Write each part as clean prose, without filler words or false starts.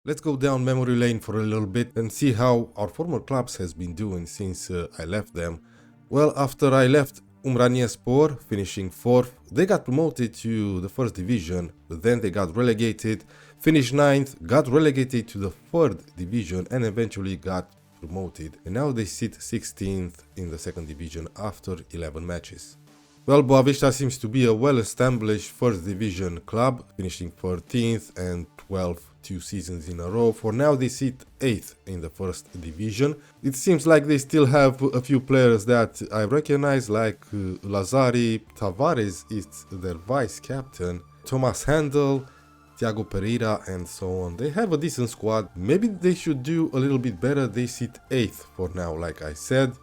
Let's go down memory lane for a little bit and see how our former clubs has been doing since I left them. Well, after I left Umraniyespor, finishing 4th, they got promoted to the 1st division, then they got relegated, finished 9th, got relegated to the 3rd division and eventually got promoted. And now they sit 16th in the 2nd division after 11 matches. Well, Boavista seems to be a well-established 1st division club, finishing 13th and 12th 2 seasons in a row. For now they sit 8th in the 1st division. It seems like they still have a few players that I recognize, like Lazari Tavares is their vice captain, Thomas Handel, Thiago Pereira and so on. They have a decent squad. Maybe they should do a little bit better. They sit 8th for now, like I said,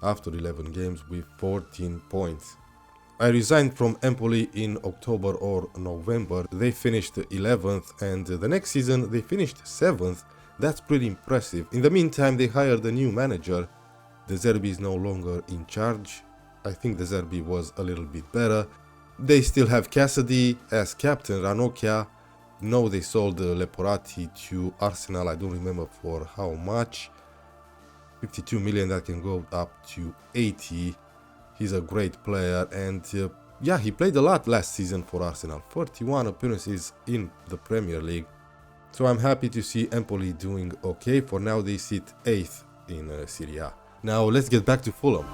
after 11 games with 14 points. I resigned from Empoli in October or November. They finished 11th and the next season they finished 7th. That's pretty impressive. In the meantime, they hired a new manager. De Zerbi is no longer in charge. I think De Zerbi was a little bit better. They still have Cassidy as captain, Ranocchia. No, they sold Leporati to Arsenal. I don't remember for how much. 52 million, that can go up to 80. He's a great player and yeah, he played a lot last season for Arsenal. 41 appearances in the Premier League. So I'm happy to see Empoli doing okay. For now they sit 8th in Serie A. Now let's get back to Fulham.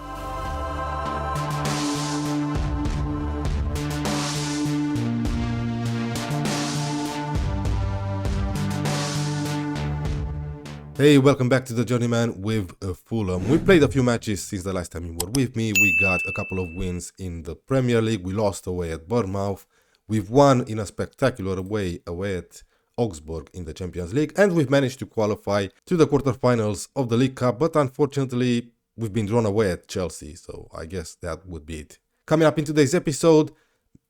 Hey, welcome back to the Journeyman with Fulham. We played a few matches since the last time you were with me. We got a couple of wins in the Premier League. We lost away at Bournemouth. We've won in a spectacular way away at Augsburg in the Champions League. And we've managed to qualify to the quarterfinals of the League Cup. But unfortunately, we've been drawn away at Chelsea. So I guess that would be it. Coming up in today's episode,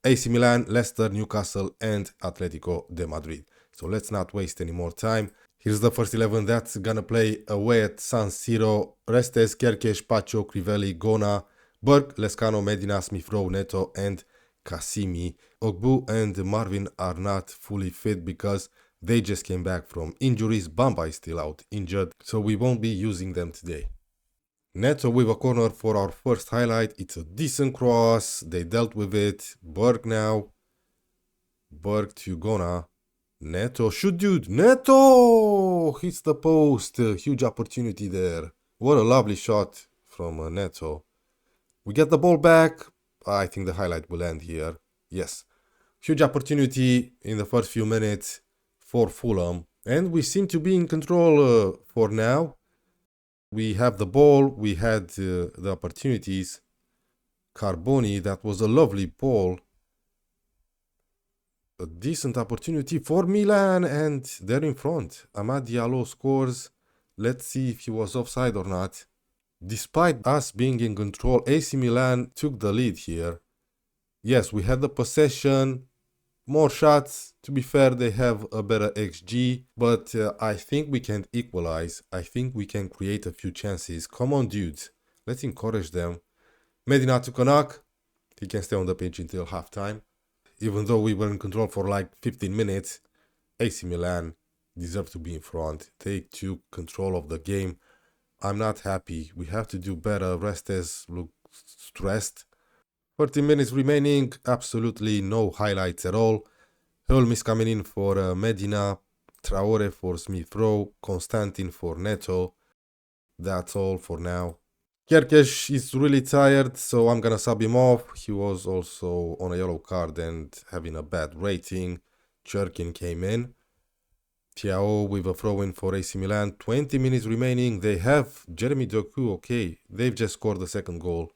AC Milan, Leicester, Newcastle and Atletico de Madrid. So let's not waste any more time. Here's the first 11 that's gonna play away at San Siro. Restes, Kerkesh, Pacho, Crivelli, Gona, Burke, Lescano, Medina, Smith-Rowe, Neto and Cassimi. Ogbu and Marvin are not fully fit because they just came back from injuries. Bamba is still out injured, so we won't be using them today. Neto with a corner for our first highlight. It's a decent cross. They dealt with it. Burke now. Burke to Gona. Neto, shoot dude, Neto hits the post, huge opportunity there. What a lovely shot from Neto. We get the ball back. I think the highlight will end here. Yes, huge opportunity in the first few minutes for Fulham. And we seem to be in control for now. We have the ball, we had the opportunities. Carboni, that was a lovely ball. A decent opportunity for Milan and they're in front. Amad Diallo scores. Let's see if he was offside or not. Despite us being in control, AC Milan took the lead here. Yes, we had the possession, more shots. To be fair, they have a better XG, but I think we can equalize. I think we can create a few chances. Come on, dudes. Let's encourage them. Medina took a knock. He can stay on the pitch until halftime. Even though we were in control for like 15 minutes, AC Milan deserve to be in front. They took control of the game. I'm not happy. We have to do better. Restes look stressed. 30 minutes remaining. Absolutely no highlights at all. Helm is coming in for Medina. Traore for Smith-Rowe. Constantin for Neto. That's all for now. Kerkesh is really tired, so I'm gonna sub him off. He was also on a yellow card and having a bad rating. Cherkin came in. Thiago with a throw-in for AC Milan. 20 minutes remaining. They have Jeremy Doku, okay. They've just scored the second goal.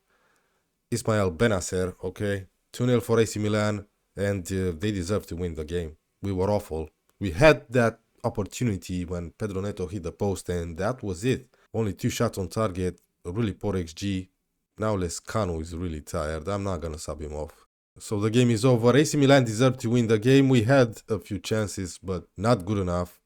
Ismail Benacer, okay. 2-0 for AC Milan, and they deserve to win the game. We were awful. We had that opportunity when Pedro Neto hit the post, and that was it. Only 2 shots on target. A really poor XG. Now Lescano is really tired. I'm not gonna sub him off. So the game is over. AC Milan deserved to win the game. We had a few chances, but not good enough.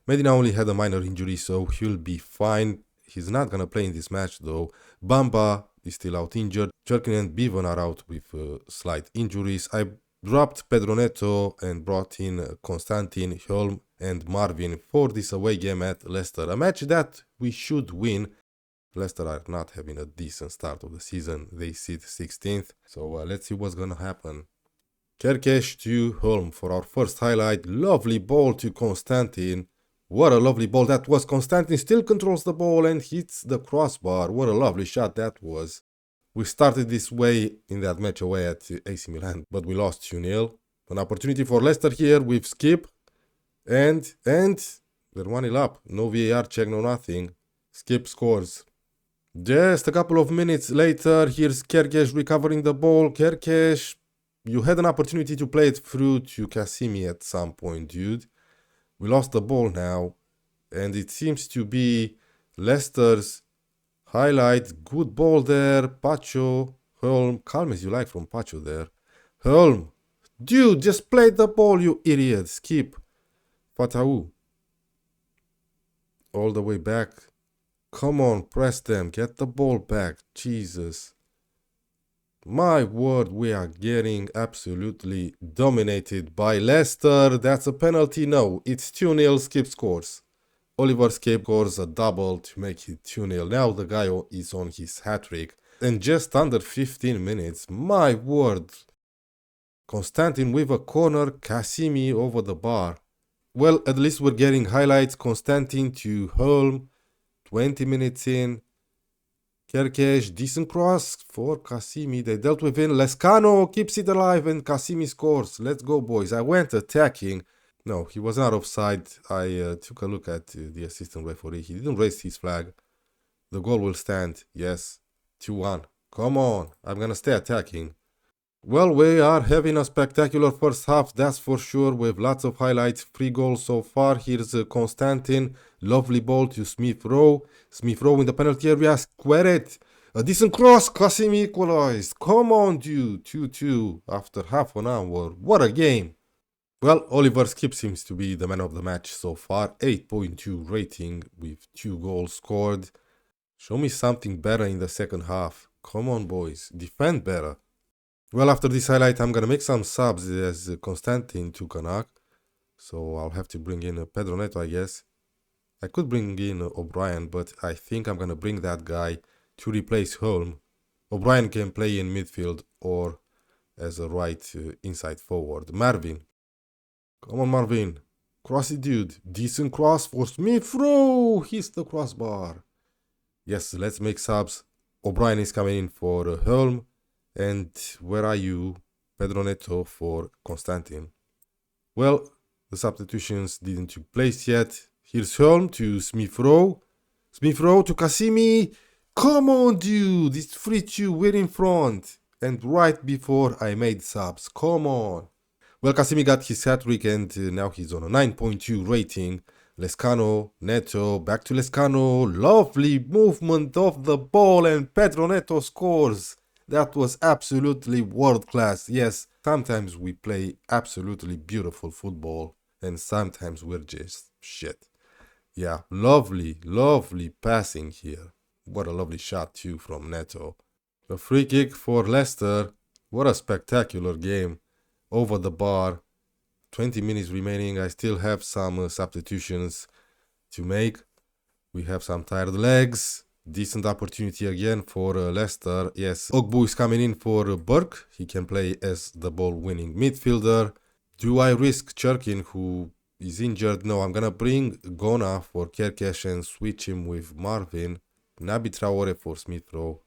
Medina only had a minor injury, so he'll be fine. He's not gonna play in this match though. Bamba is still out injured. Cherkin and Bevan are out with slight injuries. I dropped Pedro Neto and brought in Constantin, Helm and Marvin for this away game at Leicester. A match that we should win. Leicester are not having a decent start of the season. They sit 16th. So let's see what's gonna happen. Kerkesh to Holm for our first highlight. Lovely ball to Konstantin. What a lovely ball that was. Konstantin still controls the ball and hits the crossbar. What a lovely shot that was. We started this way in that match away at AC Milan, but we lost 2-0. An opportunity for Leicester here with Skip. And they're 1-0 up. No VAR check, no nothing. Skip scores. Just a couple of minutes later, here's Kerkesh recovering the ball. Kerkesh, you had an opportunity to play it through to Kasimi at some point, dude. We lost the ball now, and it seems to be Leicester's highlight. Good ball there. Pacho, Holm, calm as you like from Pacho there. Holm, dude, just play the ball, you idiot. Skip. Fatau. All the way back. Come on, press them. Get the ball back. Jesus. My word, we are getting absolutely dominated by Leicester. That's a penalty? No, it's 2-0. Skip scores. Oliver Skip scores a double to make it 2-0. Now the guy is on his hat-trick. And just under 15 minutes. My word. Konstantin with a corner. Kasimi over the bar. Well, at least we're getting highlights. Konstantin to Holm. 20 minutes in. Kerkesh, decent cross for Kasimi. They dealt with it. Lescano keeps it alive and Kasimi scores. Let's go, boys. I went attacking. No, he was not offside. I took a look at the assistant referee. He didn't raise his flag. The goal will stand. Yes. 2-1. Come on. I'm gonna stay attacking. Well, we are having a spectacular first half, that's for sure, with lots of highlights. 3 goals so far. Here's Konstantin. Lovely ball to Smith Rowe. Smith Rowe in the penalty area. Square it. A decent cross. Kasimi equalized. Come on, dude. 2-2 after half an hour. What a game. Well, Oliver Skip seems to be the man of the match so far. 8.2 rating with 2 goals scored. Show me something better in the second half. Come on, boys. Defend better. Well, after this highlight, I'm gonna make some subs as Konstantin took a knock. So I'll have to bring in Pedro Neto, I guess. I could bring in O'Brien, but I think I'm gonna bring that guy to replace Holm. O'Brien can play in midfield or as a right inside forward. Marvin. Come on, Marvin. Crossy dude. Decent cross for Smith Rowe. Hits the crossbar. Yes, let's make subs. O'Brien is coming in for Holm. And where are you? Pedro Neto for Konstantin. Well, the substitutions didn't take place yet. Here's Holm to Smith Rowe. Smith Rowe to Kasimi. Come on, dude. It's 3-2. We're in front. And right before I made subs. Come on. Well, Kasimi got his hat-trick and now he's on a 9.2 rating. Lescano, Neto, back to Lescano. Lovely movement of the ball and Pedro Neto scores. That was absolutely world class. Yes, sometimes we play absolutely beautiful football and sometimes we're just shit. Yeah, lovely, lovely passing here. What a lovely shot too from Neto. A free kick for Leicester. What a spectacular game. Over the bar. 20 minutes remaining. I still have some substitutions to make. We have some tired legs. Decent opportunity again for Leicester. Yes, Ogbu is coming in for Burke. He can play as the ball-winning midfielder. Do I risk Cherkin, who is injured? No, I'm gonna bring Gona for Kerkesh and switch him with Marvin. Naby Traore for Smith Rowe.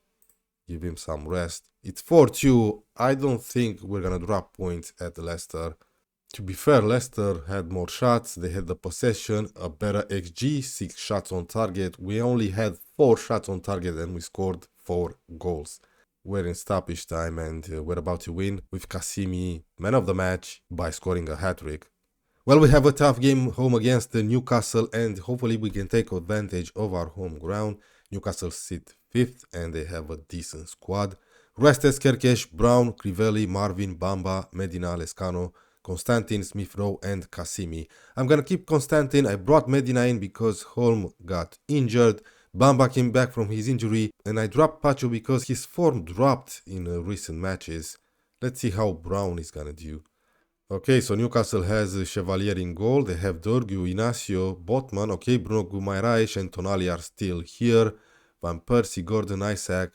Give him some rest. It's 4-2. I don't think we're gonna drop points at Leicester. To be fair, Leicester had more shots, they had the possession, a better XG, 6 shots on target. We only had 4 shots on target and we scored 4 goals. We're in stoppage time and we're about to win with Kasimi, man of the match, by scoring a hat-trick. Well, we have a tough game home against Newcastle and hopefully we can take advantage of our home ground. Newcastle sit 5th and they have a decent squad. Restes, Kerkesh, Brown, Crivelli, Marvin, Bamba, Medina, Lescano, Konstantin, Smith Rowe and Kasimi. I'm gonna keep Konstantin. I brought Medina in because Holm got injured. Bamba came back from his injury and I dropped Pacho because his form dropped in recent matches. Let's see how Brown is gonna do. Okay, so Newcastle has Chevalier in goal. They have Dorgu, Inacio, Botman. Okay, Bruno Guimaraes and Tonali are still here. Van Persie, Gordon, Isaac,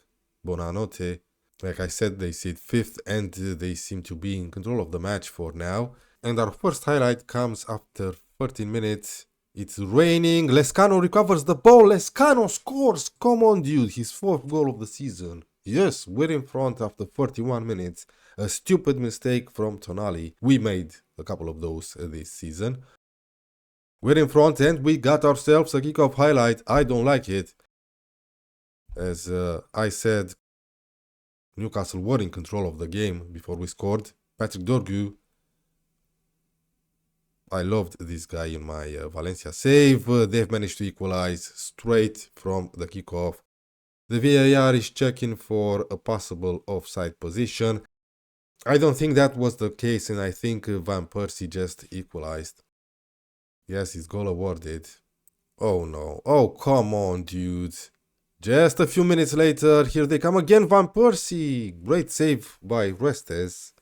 Bonanote. Like I said, they sit fifth and they seem to be in control of the match for now. And our first highlight comes after 13 minutes. It's raining. Lescano recovers the ball. Lescano scores. Come on, dude. His fourth goal of the season. Yes, we're in front after 41 minutes. A stupid mistake from Tonali. We made a couple of those this season. We're in front and we got ourselves a kickoff highlight. I don't like it. As I said, Newcastle were in control of the game before we scored. Patrick Dorgu. I loved this guy in my Valencia save. They've managed to equalize straight from the kickoff. The VAR is checking for a possible offside position. I don't think that was the case, and I think Van Persie just equalized. Yes, his goal awarded. Oh no. Oh, come on, dude. Just a few minutes later, here they come again, Van Persie. Great save by Restes.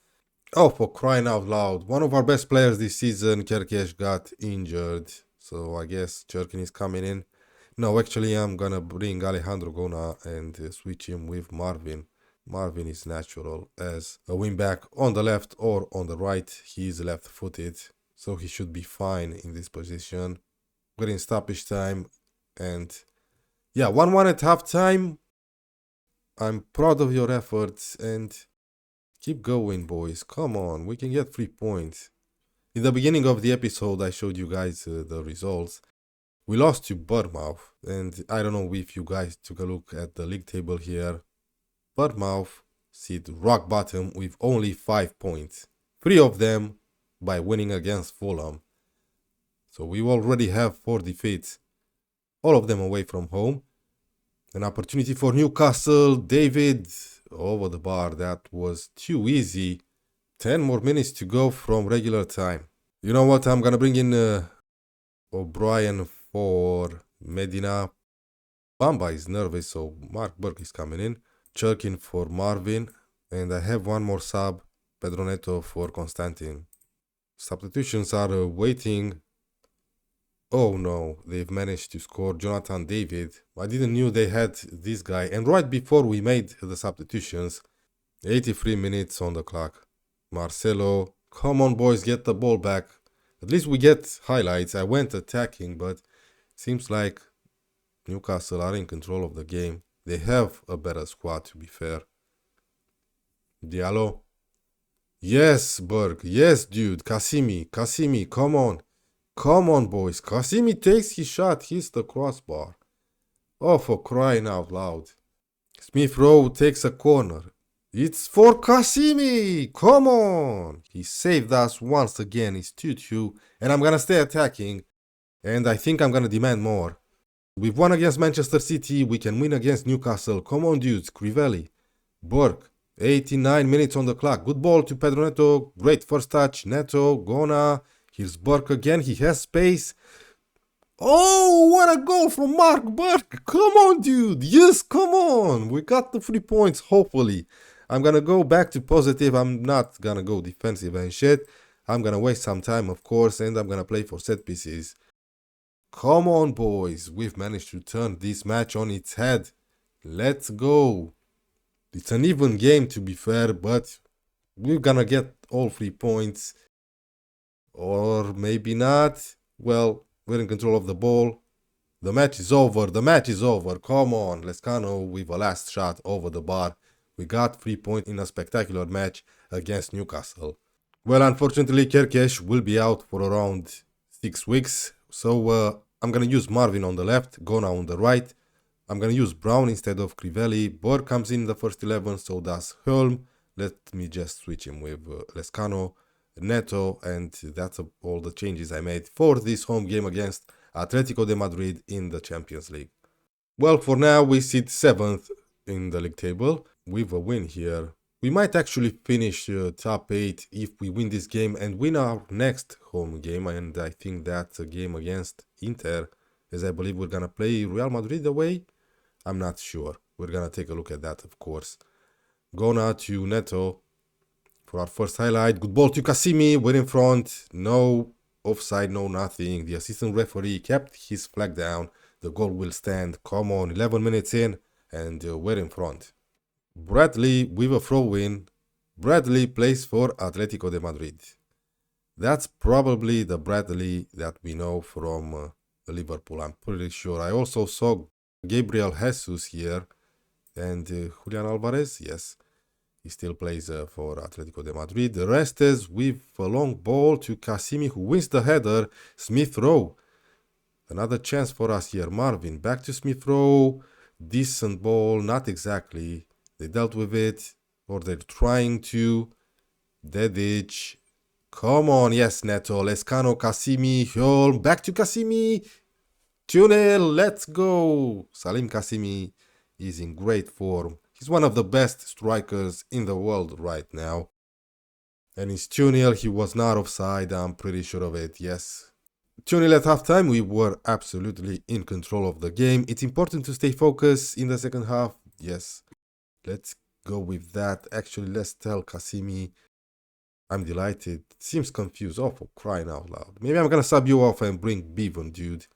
Oh, for crying out loud. One of our best players this season, Kerkesh, got injured. So I guess Cherkin is coming in. No, actually, I'm gonna bring Alejandro Gona and switch him with Marvin. Marvin is natural as a wingback on the left or on the right. He is left-footed, so he should be fine in this position. We're in stoppage time, and yeah, 1-1 at halftime. I'm proud of your efforts, and keep going, boys. Come on, we can get 3 points. In the beginning of the episode, I showed you guys the results. We lost to Bournemouth, and I don't know if you guys took a look at the league table here. Bournemouth sit rock bottom with only 5 points. 3 of them by winning against Fulham. So we already have 4 defeats, all of them away from home. An opportunity for Newcastle. David over the bar. That was too easy. 10 more minutes to go from regular time. You know what? I'm gonna bring in O'Brien for Medina. Bamba is nervous, so Mark Burke is coming in. Cherkin for Marvin. And I have one more sub, Pedro Neto for Constantin. Substitutions are waiting. Oh no, they've managed to score Jonathan David. I didn't knew they had this guy. And right before we made the substitutions, 83 minutes on the clock. Marcelo, come on boys, get the ball back. At least we get highlights. I went attacking, but seems like Newcastle are in control of the game. They have a better squad, to be fair. Diallo. Yes, Berg. Yes, dude. Kasimi, come on. Come on, boys. Kasimi takes his shot, hits the crossbar. Oh, for crying out loud. Smith Rowe takes a corner. It's for Kasimi! Come on! He saved us once again. It's 2-2. And I'm gonna stay attacking. And I think I'm gonna demand more. We've won against Manchester City. We can win against Newcastle. Come on, dudes. Crivelli. Burke. 89 minutes on the clock. Good ball to Pedro Neto. Great first touch. Neto. Gona. Here's Burke again. He has space. Oh, what a goal from Mark Burke. Come on, dude. Yes, come on. We got the 3 points, hopefully. I'm going to go back to positive. I'm not going to go defensive and shit. I'm going to waste some time, of course, and I'm going to play for set pieces. Come on, boys. We've managed to turn this match on its head. Let's go. It's an even game, to be fair, but we're going to get all 3 points. Or maybe not. Well, we're in control of the ball. The match is over. The match is over. Come on. Lescano with a last shot over the bar. We got 3 points in a spectacular match against Newcastle. Well, unfortunately, Kerkesh will be out for around 6 weeks. So I'm going to use Marvin on the left, Gona on the right. I'm going to use Brown instead of Crivelli. Borg comes in the first 11, so does Helm. Let me just switch him with Lescano, Neto, and that's all the changes I made for this home game against Atletico de Madrid in the Champions League. Well, for now, we sit 7th in the league table with a win here. We might actually finish top 8 if we win this game and win our next home game, and I think that's a game against Inter, as I believe we're gonna play Real Madrid away. I'm not sure. We're gonna take a look at that, of course. Gona to Neto. for our first highlight. Good ball to Cassimi, we're in front. No offside, no nothing. The assistant referee kept his flag down. The goal will stand. Come on, 11 minutes in, and we're in front. Bradley with a throw-in. Bradley plays for Atletico de Madrid. That's probably the Bradley that we know from Liverpool, I'm pretty sure. I also saw Gabriel Jesus here and Julian Alvarez, yes. He still plays for Atletico de Madrid. The rest is with a long ball to Cassimi, who wins the header. Smith Rowe. Another chance for us here. Marvin back to Smith Rowe. Decent ball, not exactly. They dealt with it, or they're trying to. Dedic. Come on, yes, Neto. Lescano, Cassimi, Hjolm. Back to Cassimi. 2-0, let's go. Salim Cassimi is in great form. He's one of the best strikers in the world right now. And it's 2-0, he was not offside, I'm pretty sure of it, yes. 2-0 at halftime, we were absolutely in control of the game. It's important to stay focused in the second half, yes. Let's go with that. Actually, let's tell Cassimi I'm delighted. Seems confused. Oh, for crying out loud. Maybe I'm gonna sub you off and bring Bevan, dude.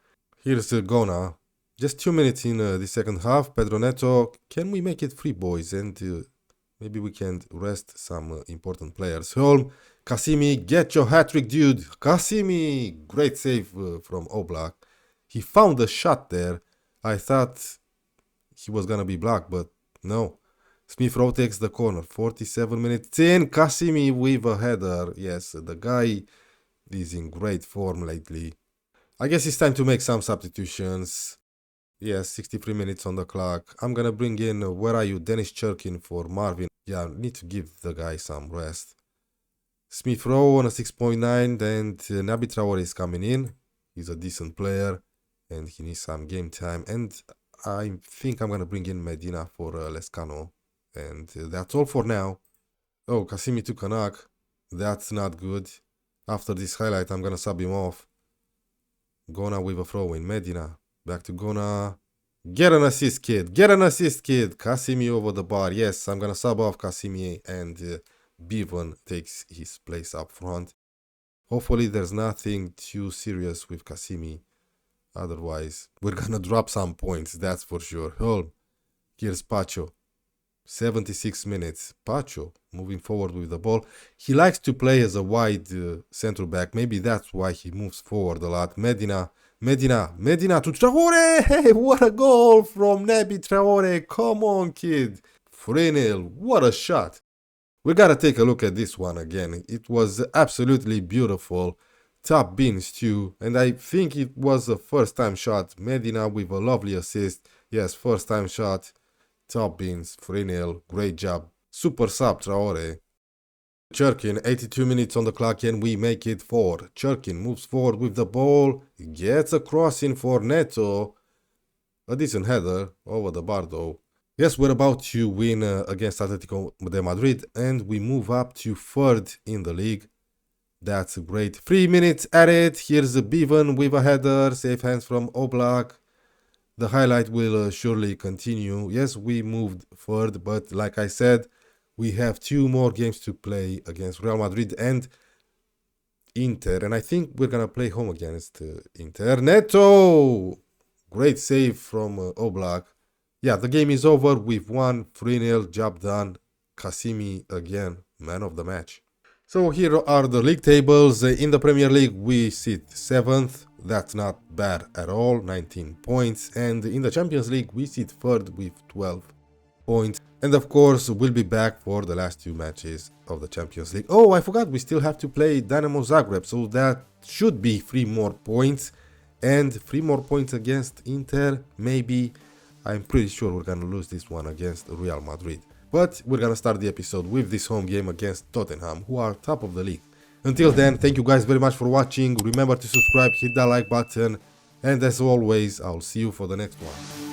Here's Gona. Just 2 minutes in the second half. Pedro Neto, can we make it free, boys? And maybe we can rest some important players. Holm, Cassimi, get your hat-trick, dude. Cassimi, great save from Oblak. He found a shot there. I thought he was gonna be blocked, but no. Smith Rowe takes the corner. 47 minutes in. Cassimi with a header. Yes, the guy is in great form lately. I guess it's time to make some substitutions. Yes, 63 minutes on the clock. I'm gonna bring in, where are you, Dennis Cherkin for Marvin. Yeah, need to give the guy some rest. Smith Rowe on a 6.9, and Naby Traore is coming in. He's a decent player, and he needs some game time. And I think I'm gonna bring in Medina for Lescano. And that's all for now. Oh, Cassimi took a knock. That's not good. After this highlight, I'm gonna sub him off. Gona with a throw in. Medina. Back to Gona. Get an assist, kid. Get an assist, kid. Cassimi over the bar. Yes, I'm gonna sub off Cassimi, and Bevan takes his place up front. Hopefully there's nothing too serious with Cassimi. Otherwise, we're gonna drop some points, that's for sure. Holm. Here's Pacho. 76 minutes. Pacho moving forward with the ball. He likes to play as a wide center back. Maybe that's why he moves forward a lot. Medina to Traore. Hey, what a goal from Naby Traore. Come on, kid. 3-0. What a shot. We gotta take a look at this one again. It was absolutely beautiful. Top bins too. And I think it was a first time shot. Medina with a lovely assist. Yes, first time shot. Top bins, 3-0, great job. Super sub Traore. Cherkin, 82 minutes on the clock, and we make it 4. Cherkin moves forward with the ball, gets a crossing for Neto. A decent header over the bar though. Yes, we're about to win against Atletico de Madrid, and we move up to 3rd in the league. That's great. 3 minutes at it. Here's Bevan with a header, safe hands from Oblak. The highlight will surely continue. Yes, we moved 3rd, but like I said, we have 2 more games to play against Real Madrid and Inter. And I think we're going to play home against Inter. Neto! Great save from Oblak. Yeah, the game is over. We've won 3-0. Job done. Cassimi again, man of the match. So here are the league tables. In the Premier League, we sit 7th. That's not bad at all, 19 points. And in the Champions League, we sit 3rd with 12 points. And of course, we'll be back for the last 2 matches of the Champions League. Oh, I forgot, we still have to play Dynamo Zagreb. So that should be 3 more points. And 3 more points against Inter, maybe. I'm pretty sure we're gonna lose this one against Real Madrid. But we're gonna start the episode with this home game against Tottenham, who are top of the league. Until then, thank you guys very much for watching. Remember to subscribe, hit that like button, and as always, I'll see you for the next one.